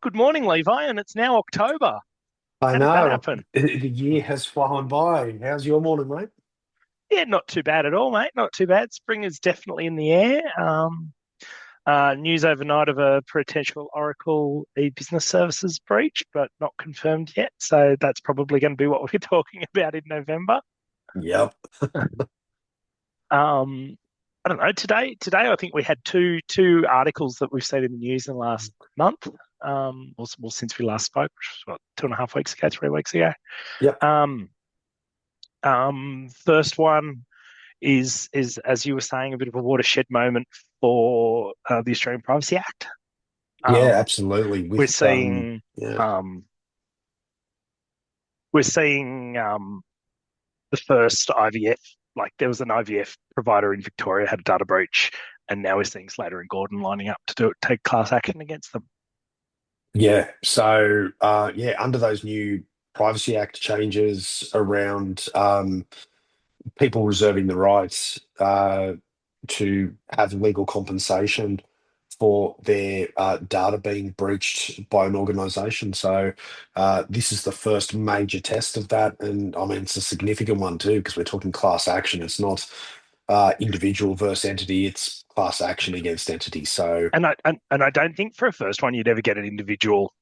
Good morning, Levi, and it's now October. I How did that know. happen? The year has flown by. How's your morning, mate? Yeah, not too bad at all, mate. Not too bad. Spring is definitely in the air. News overnight of a potential Oracle e-business services breach, but not confirmed yet. So that's probably going to be what we're talking about in November. Yep. Um, I don't know. Today I think we had two articles that we've seen in the news in the last month. Well, since we last spoke, which was what, 2.5 weeks ago, 3 weeks ago. Yep. Um, First one is as you were saying, a bit of a watershed moment for the Australian Privacy Act. Yeah, Um, absolutely. we're With seeing yeah. um, we're seeing the first IVF. Like there was an IVF provider in Victoria had a data breach, and now we're seeing Slater and Gordon lining up to take class action against them. Yeah. So under those new Privacy Act changes around people reserving the rights to have legal compensation for their data being breached by an organization. So this is the first major test of that. And I mean, it's a significant one too, because we're talking class action. It's not individual versus entity, it's class action against entity. So And I don't think for a first one you'd ever get an individual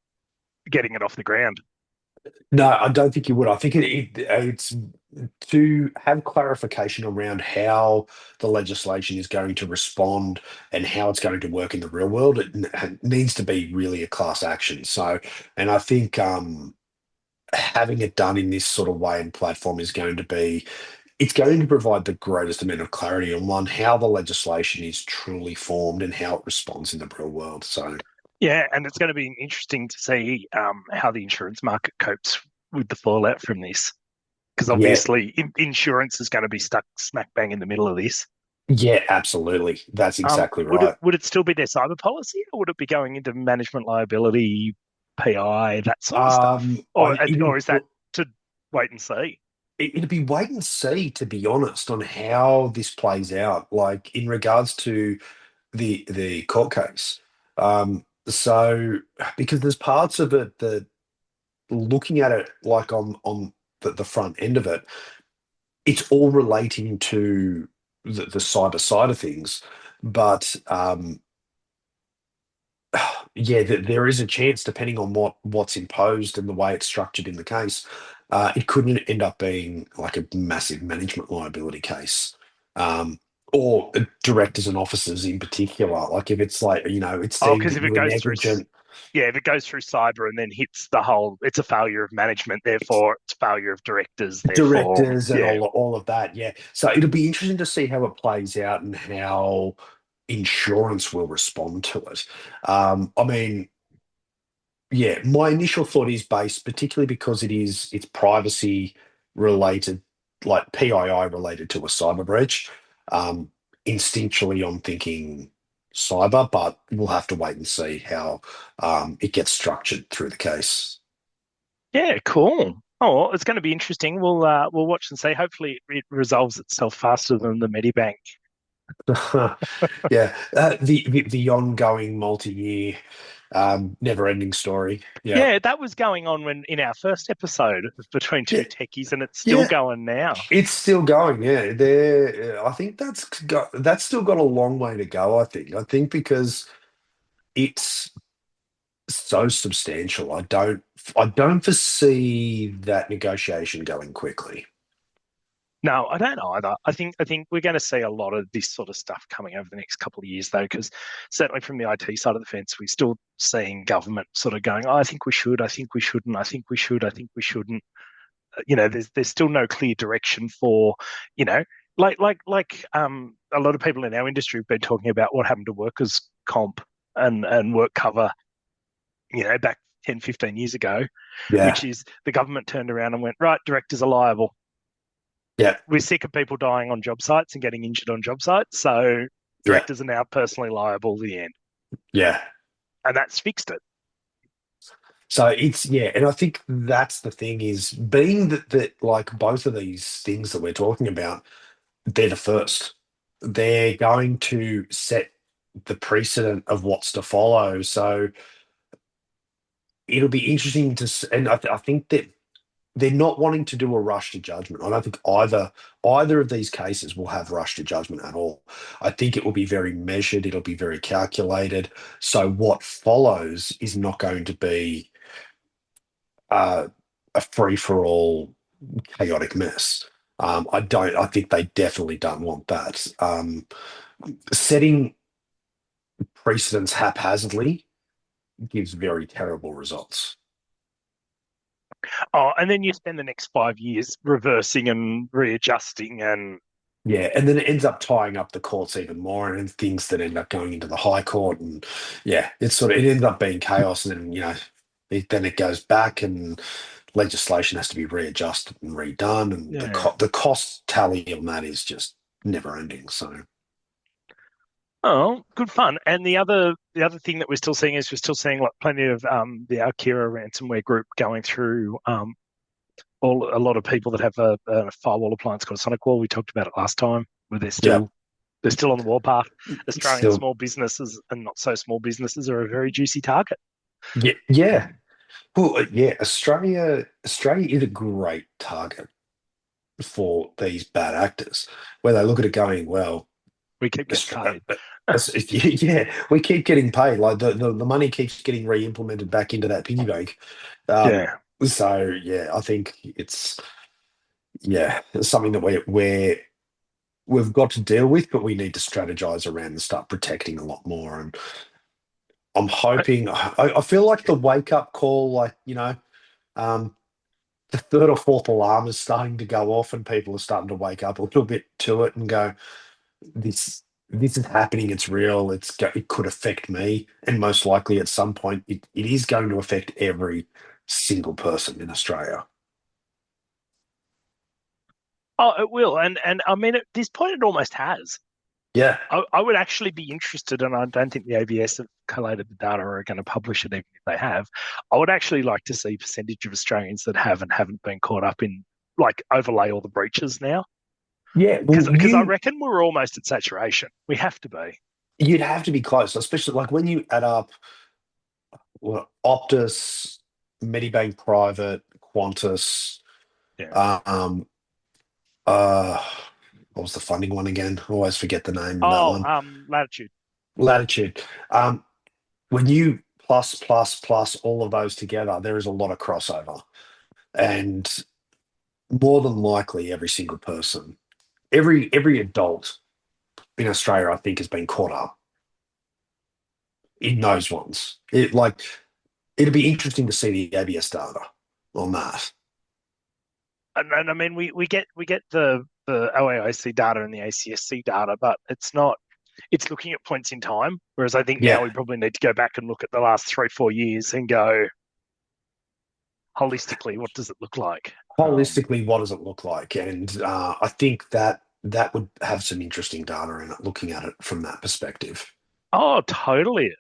getting it off the ground. no, I don't think you would. I think it's to have clarification around how the legislation is going to respond and how it's going to work in the real world. It needs to be really a class action. So, and I think having it done in this sort of way and platform is going to be, it's going to provide the greatest amount of clarity on one, how the legislation is truly formed and how it responds in the real world. So, Yeah, and it's going to be interesting to see how the insurance market copes with the fallout from this, because yeah, obviously insurance is going to be stuck smack bang in the middle of this. yeah, absolutely. That's exactly Would it right. would it still be their cyber policy, or would it be going into management liability, PI, that sort of stuff, or is that to wait and see? It'd be wait and see, to be honest, on how this plays out, like in regards to the court case. So because there's parts of it that looking at it like on the front end of it, it's all relating to the cyber side of things. But yeah, there is a chance, depending on what's imposed and the way it's structured in the case, it could end up being like a massive management liability case, or directors and officers in particular. Like if it's like it's Oh, deemed because that if you it were goes through, negligent. yeah, if it goes through cyber and then hits the whole, it's a failure of management. Therefore, it's failure of directors. Therefore, Directors and yeah, all of that. Yeah. So it'll be interesting to see how it plays out and how insurance will respond to it. I mean, yeah, my initial thought is based, particularly because it's privacy related, like PII related to a cyber breach. Um, Instinctually, I'm thinking cyber, but we'll have to wait and see how it gets structured through the case. yeah, cool. Oh, well, it's going to be interesting. We'll watch and see. Hopefully, it resolves itself faster than the Medibank. Yeah, the ongoing multi-year, never-ending story. Yeah, Yeah, that was going on when in our first episode between yeah, two techies, and it's still yeah. going now. It's still going. Yeah, there. I think that's still got a long way to go. I think because it's so substantial. I don't foresee that negotiation going quickly. No, I don't either. I think we're going to see a lot of this sort of stuff coming over the next couple of years, though, because certainly from the IT side of the fence, we're still seeing government sort of going, "Oh, I think we should, I think we shouldn't, I think we should, I think we shouldn't." There's still no clear direction for, you know, a lot of people in our industry have been talking about what happened to workers' comp and work cover, back 10, 15 years ago, Yeah, which is the government turned around and went, right, directors are liable. yeah, We're sick of people dying on job sites and getting injured on job sites. So yeah, directors are now personally liable, the end. yeah. And that's fixed it. So it's yeah, and I think that's the thing is being that like both of these things that we're talking about, they're the first. They're going to set the precedent of what's to follow. So it'll be interesting and I think that they're not wanting to do a rush to judgment. I don't think either of these cases will have rush to judgment at all. I think it will be very measured. It'll be very calculated. So what follows is not going to be uh, a free for all chaotic mess. I don't. I think they definitely don't want that. Setting precedents haphazardly gives very terrible results. Oh, and then you spend the next 5 years reversing and readjusting, and Yeah, and then it ends up tying up the courts even more, and things that end up going into the High Court, and yeah, it ends up being chaos, and then then it goes back, and legislation has to be readjusted and redone, and yeah. the cost tally on that is just never ending. So Oh, good fun. And the other thing that we're still seeing is we're still seeing like plenty of the Akira ransomware group going through a lot of people that have a firewall appliance called a Sonic Wall. We talked about it last time, where yeah, they're still on the warpath. Australian still small businesses and not so small businesses are a very juicy target. yeah, yeah. Well, yeah, Australia is a great target for these bad actors, where they look at it going, well. We keep getting paid. Yeah, we keep getting paid. Like the money keeps getting re-implemented back into that piggy bank. Um, Yeah. so yeah, I think it's something that we've got to deal with, but we need to strategize around and start protecting a lot more. And I'm hoping. I feel like the wake up call, um, the third or fourth alarm is starting to go off, and people are starting to wake up a little bit to it and go, this is happening. It's real. It could affect me, and most likely at some point it is going to affect every single person in Australia. Oh, it will. And I mean, at this point, it almost has. Yeah, I would actually be interested, and I don't think the ABS have collated the data or are going to publish it, even if they have. I would actually like to see percentage of Australians that have and haven't been caught up in, like, overlay all the breaches now, yeah. Well, because I reckon we're almost at saturation. We have to be. you'd have to be close, especially like when you add up Optus, Medibank Private, Qantas, Yeah. um, uh, what was the funding one again? I always forget the name of that Oh, one. latitude. Latitude. When you plus all of those together, there is a lot of crossover. And more than likely every single person, every adult in Australia, I think, has been caught up in those ones. It'd be interesting to see the ABS data on that. And I mean, we get the OAIC data and the ACSC data, but it's not. It's looking at points in time, whereas I think now Yeah, we probably need to go back and look at the last 3 4 years and go holistically, what does it look like? holistically, what does it look like? And I think that would have some interesting data in it, looking at it from that perspective. Oh, totally,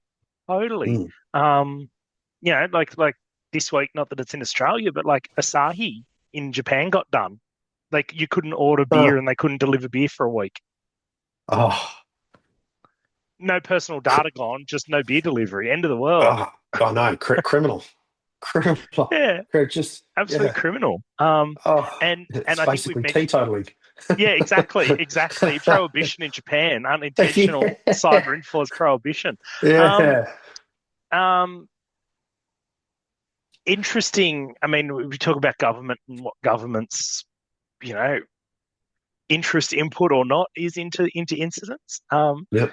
totally. Mm. Um, like this week, not that it's in Australia, but like Asahi in Japan got done. Like you couldn't order Uh, beer and they couldn't deliver beer for a week. oh, No personal cr- data gone, just no beer delivery. End of the world. oh, I know, criminal, criminal, Yeah, just absolute yeah. criminal. Oh, And it's I think we've basically mentioned, teetotaling. yeah, exactly. Prohibition in Japan, unintentional cyber influence prohibition. Um, Yeah, um, interesting. I mean, we talk about government and what government's, you know, interest, input or not is into incidents. yep,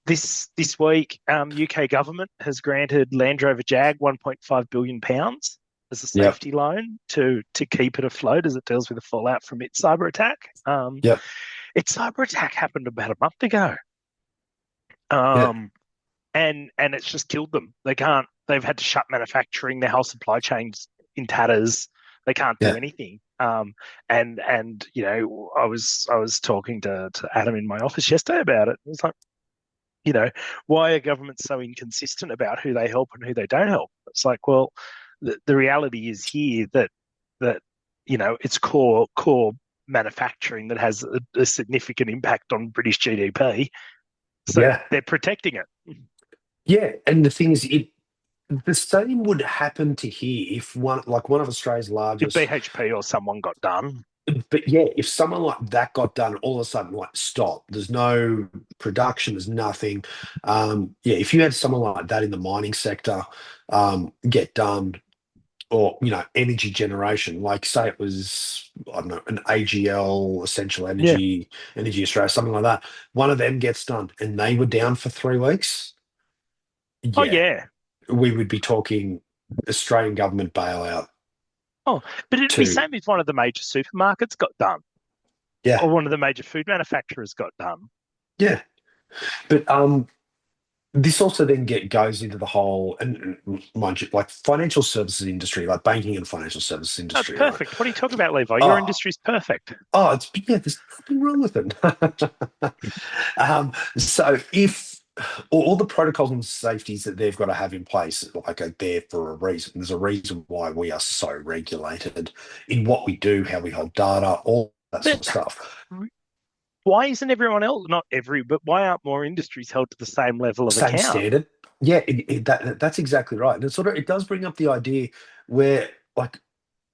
This week, UK government has granted Land Rover Jag 1.5 billion pounds as a yep, safety loan to keep it afloat as it deals with the fallout from its cyber attack. yep, Its cyber attack happened about a month ago, yep, um, and it's just killed them. They can't. They've had to shut manufacturing. Their whole supply chain's in tatters. They can't do yeah, anything. And I was talking to Adam in my office yesterday about it. It was like, why are governments so inconsistent about who they help and who they don't help? It's like, well, the reality is here that it's core manufacturing that has a significant impact on British GDP. So yeah, they're protecting it. yeah. And the thing is, The same would happen to here if one of Australia's If largest. BHP or someone got done. But yeah, if someone like that got done, all of a sudden, like, stop. There's no production. There's nothing. Yeah, if you had someone like that in the mining sector, get done, or energy generation, like say it was, I don't know, an AGL, Essential Yeah. Energy, Energy Australia, something like that. One of them gets done, and they were down for 3 weeks. Oh Yeah, yeah. we would be talking Australian government bailout Oh, but it'd be to, same if one of the major supermarkets got done, yeah, or one of the major food manufacturers got done. yeah. But this also then goes into the whole, and mind you, like financial services industry, like banking and financial services No, it's industry, right? perfect. What are you talking about, Levi? Your Oh, industry's perfect. it's yeah, there's nothing wrong with it. So if all the protocols and safeties that they've got to have in place, like, are there for a reason. There's a reason why we are so regulated in what we do, how we hold data, all that sort But of stuff. why isn't everyone else, not every, but why aren't more industries held to the same level of Same account? standard. Yeah, that's exactly right. And it does bring up the idea where, like,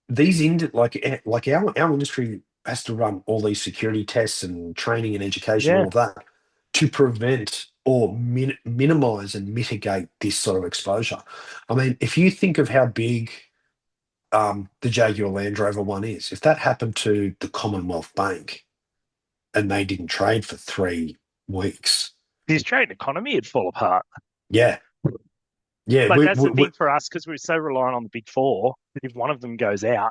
like our industry has to run all these security tests and training and education, all Yeah. of that, to prevent or minimize and mitigate this sort of exposure. I mean, if you think of how big the Jaguar Land Rover one is, if that happened to the Commonwealth Bank and they didn't trade for 3 weeks, The Australian economy would fall apart. yeah, yeah, Like that's the thing for us because we're so reliant on the big four that if one of them goes out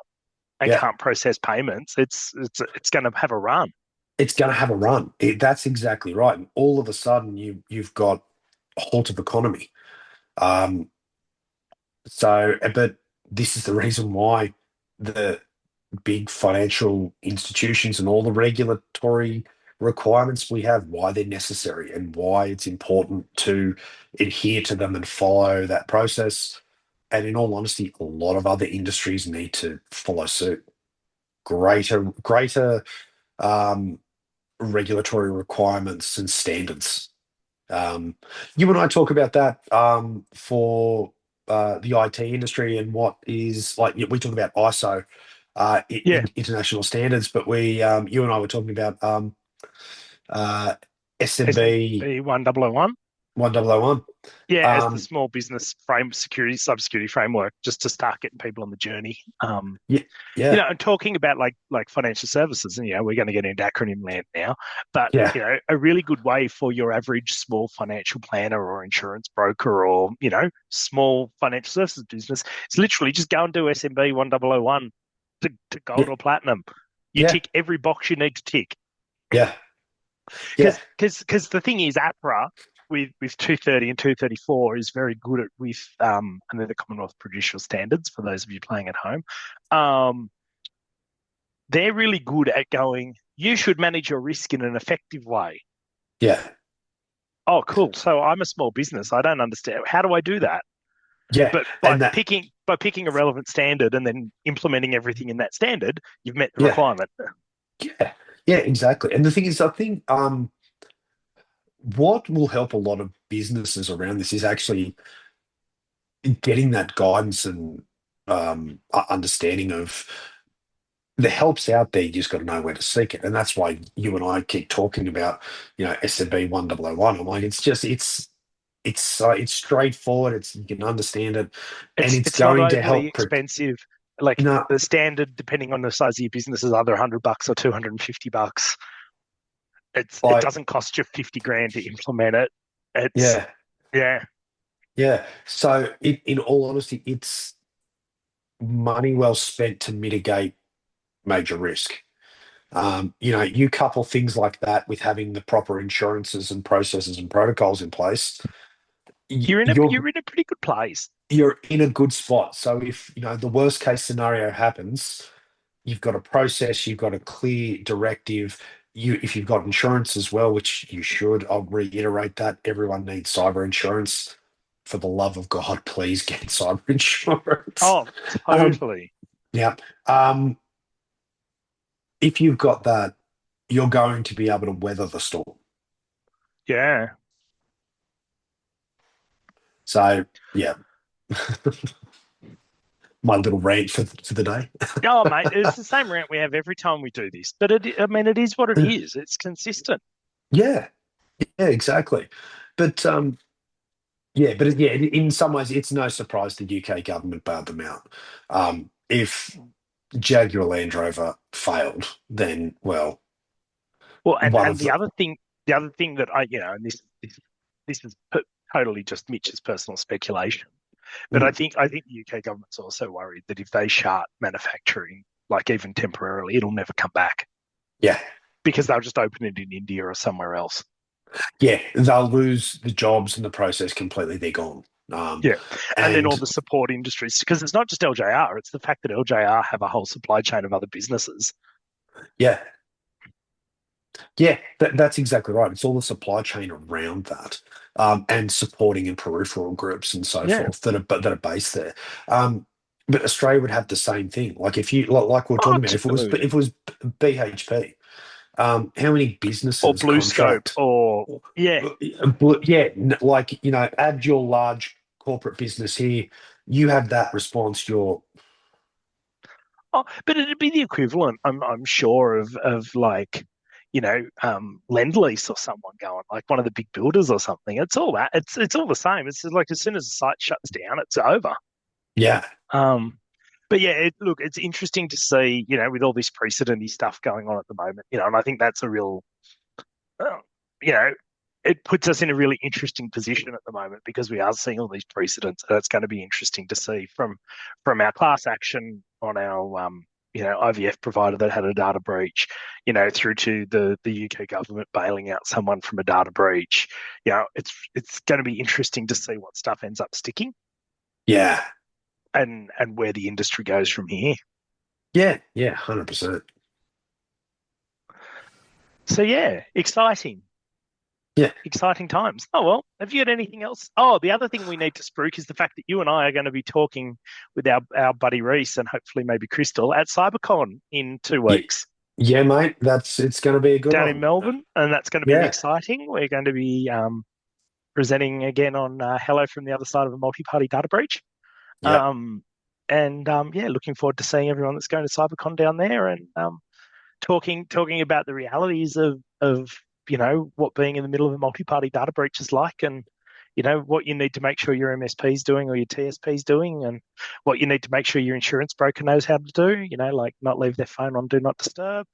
and yeah, can't process payments, it's going to have a run. it's going to have a run. That's exactly right. And all of a sudden, you've got a halt of economy. Um, but this is the reason why the big financial institutions and all the regulatory requirements we have, why they're necessary and why it's important to adhere to them and follow that process. And in all honesty, a lot of other industries need to follow suit. Greater um, regulatory requirements and standards. Um, you and I talk about that for the IT industry and what is like. We talk about ISO, Yeah. international standards, but you and I were talking about uh, SMB S&P 1001. 1001. Yeah, as the Um, small business frame security, cybersecurity framework, just to start getting people on the journey. yeah, yeah, And talking about like financial services, and we're going to get into acronym land now, but yeah, a really good way for your average small financial planner or insurance broker or small financial services business is literally just go and do SMB 1001 to yeah, gold or platinum. You yeah, tick every box you need to tick. yeah, yeah, Because the thing is, APRA with 230 and 234 is very good at and they're the Commonwealth Prudential Standards for those of you playing at home. Um, they're really good at going, you should manage your risk in an effective way. yeah, Oh, cool. So I'm a small business. I don't understand. How do I do that? yeah, But and that, by picking a relevant standard and then implementing everything in that standard, you've met the yeah, requirement. yeah, yeah, exactly. And the thing is, I think what will help a lot of businesses around this is actually getting that guidance and understanding of the help's out there. You just got to know where to seek it, and that's why you and I keep talking about, SMB 1001. I'm like, it's straightforward. It's You can understand it, and it's It's not going to overly help. expensive. Like No, the standard, depending on the size of your business, is either $100 or $250. It like, doesn't cost you 50 grand to implement it. It's yeah, yeah. yeah. So, in all honesty, it's money well spent to mitigate major risk. You couple things like that with having the proper insurances and processes and protocols in place, you're You're in a pretty good place. you're in a good spot. So if the worst case scenario happens, you've got a process, you've got a clear directive. If you've got insurance as well, which you should, I'll reiterate that everyone needs cyber insurance. For the love of God, please get cyber insurance. Oh, Um, totally. yeah. Um, if you've got that, you're going to be able to weather the storm. Yeah. So, yeah. My little rant for the day. Oh, mate, it's the same rant we have every time we do this. But I mean, it is what it is. It's consistent. Yeah, yeah, exactly. But yeah, but yeah, in some ways, it's no surprise the UK government bailed them out. If Jaguar Land Rover failed, then well, Well, one and of the the other thing that and this is totally just Mitch's personal speculation, but mm, I think the UK government's also worried that if they shut manufacturing, like even temporarily, it'll never come back yeah, because they'll just open it in India or somewhere else. yeah, they'll lose the jobs in the process completely. They're gone. Yeah, and then all And the support industries, because it's not just LJR; it's the fact that LJR have a whole supply chain of other businesses. yeah, yeah, that's exactly right. It's all the supply chain around that, and supporting and peripheral groups and so Yeah, forth that are based there. But Australia would have the same thing. Like if you like we are oh, talking about, if absolutely. it was BHP, how many Or businesses Blue Scope, contract? or yeah, Yeah, like add your large corporate business here. You have that response. You're oh, but it'd be the equivalent, I'm sure, of like, Lend Lease or someone going like one of the big builders or something. It's all that. It's all the same. It's like as soon as the site shuts down, it's over. yeah, Um, but yeah, look, it's interesting to see, with all this precedenty stuff going on at the moment, and I think that's a real, uh, you know, it puts us in a really interesting position at the moment because we are seeing all these precedents, and it's going to be interesting to see from our class action on our IVF provider that had a data breach, through to the UK government bailing out someone from a data breach. It's going to be interesting to see what stuff ends up sticking yeah, and where the industry goes from here. yeah, yeah, 100%. So yeah, exciting. Yeah, Exciting times. Oh, well, have you got anything else? Oh, the other thing we need to spruik is the fact that you and I are going to be talking with our buddy Reese and hopefully maybe Crystal at CyberCon in two yeah, weeks yeah, mate. It's going to be a good down in one. Melbourne. And that's going to be Yeah, exciting. We're going to be presenting again on Hello from the Other Side of a Multi-Party Data Breach. yep. Um, and yeah, looking forward to seeing everyone that's going to CyberCon down there and talking about the realities of what being in the middle of a multi-party data breach is like, and what you need to make sure your MSP is doing or your TSP is doing, and what you need to make sure your insurance broker knows how to do. Like not leave their phone on do not disturb.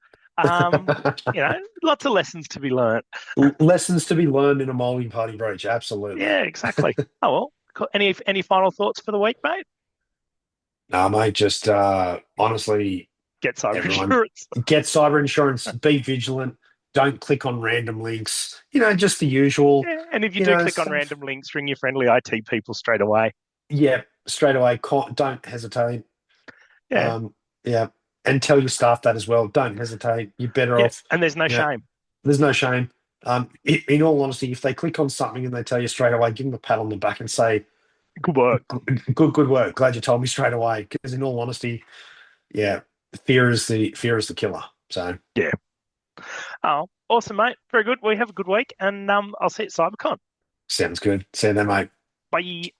Lots of lessons to be learned. Lessons to be learned in a multi-party breach. Absolutely. Yeah, exactly. Oh well. Cool. Any final thoughts for the week, mate? Nah, mate. Just honestly, Get cyber everyone insurance. get cyber insurance. Be vigilant. Don't click on random links. Just the usual. Yeah, and if you do click on Stuff. random links, ring your friendly IT people straight away. Yeah, straight away. Don't hesitate. Yeah, Um, yeah, and tell your staff that as well. Don't hesitate. You're better yeah, off. and there's no You know, shame. there's no shame. In all honesty, if they click on something and they tell you straight away, give them a pat on the back and say, Good work. Good work. Glad you told me straight away." Because in all honesty, yeah, fear is the killer. So Yeah. Oh, awesome, mate. Very good. We have a good week, and I'll see you at CyberCon. sounds good. See you then, mate. Bye.